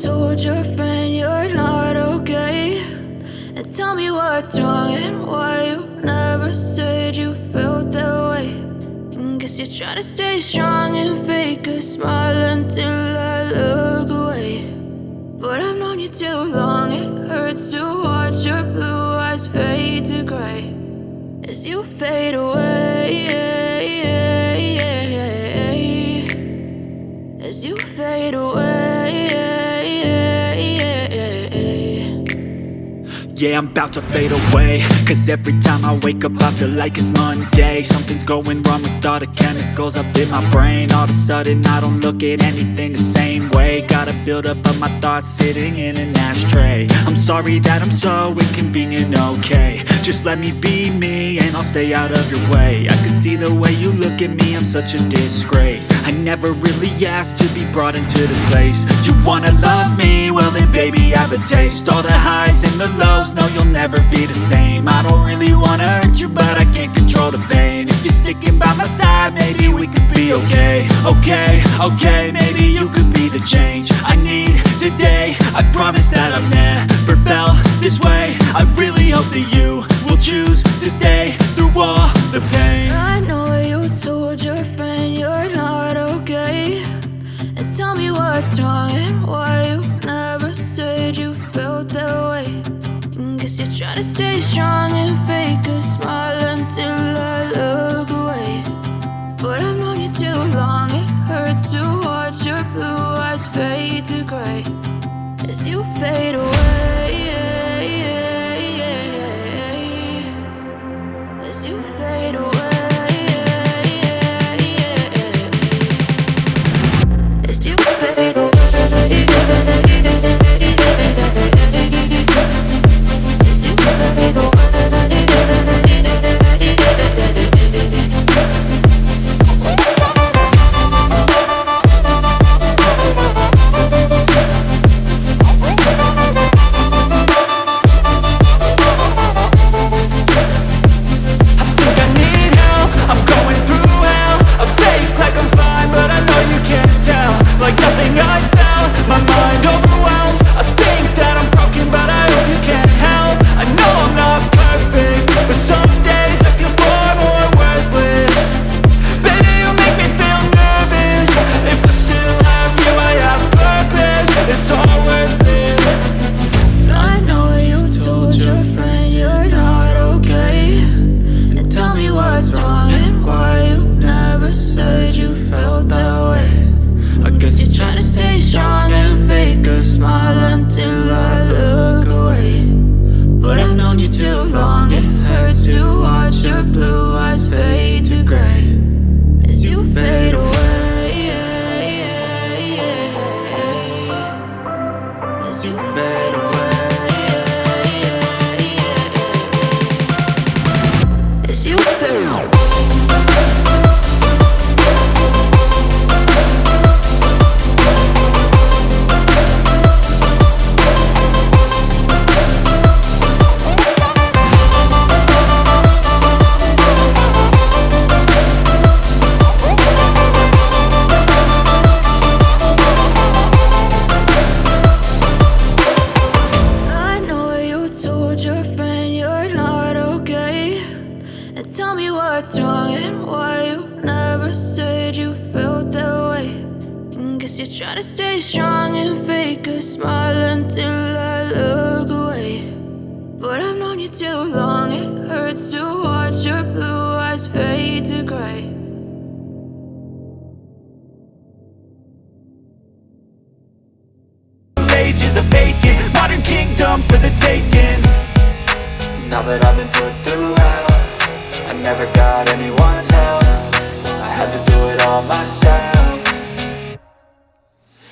told your friend you're not okay, and tell me what's wrong and why you never said you felt that way. And guess you're trying to stay strong and fake a smile until I look away. But I've known you too long, it hurts to watch your blue eyes fade to gray as you fade away, as you fade away. Yeah, I'm about to fade away, cause every time I wake up I feel like it's Monday. Something's going wrong with all the chemicals up in my brain. All of a sudden I don't look at anything the same way. Gotta build up of my thoughts sitting in an ashtray. I'm sorry that I'm so inconvenient, okay. Just let me be me and I'll stay out of your way. I can see the way you look at me, I'm such a disgrace. I never really asked to be brought into this place. You wanna love me? Well then baby I have a taste. All the highs and the lows, no you'll never be the same. I don't really wanna hurt you but I can't control the pain. If you're sticking by my side maybe we could be okay. Okay, maybe you could be the change I need today. I promise that I've never felt this way. I really hope that you will choose to stay through all the pain. I know you told your friend you're not okay, and tell me what's wrong and why you never said you felt that way. And guess you're trying to stay strong and fake a smile until I look away. But I've known you too long, it hurts to watch your blue eyes fade to gray as you fade away, as you fade away, as you fade away. Tell me what's wrong and why you never said you felt that way. And guess you're trying to stay strong and fake a smile until I look away. But I've known you too long, it hurts to watch your blue eyes fade to gray. Ages of bacon, modern kingdom for the taking. Now that I've been put through hell, I never got anyone's help. I had to do it all myself.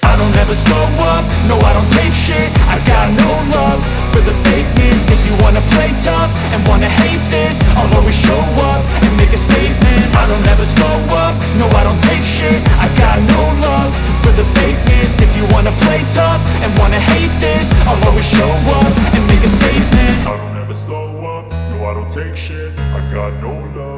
I don't ever slow up, no I don't take shit. I got no love for the fakeness. If you wanna play tough and wanna hate this, I'll always show up and make a statement. I don't ever slow up, no I don't take shit. I got no love for the fakeness. If you wanna play tough and wanna hate this, I'll always show up and make a statement. I don't ever slow up, no I don't take shit. I got no love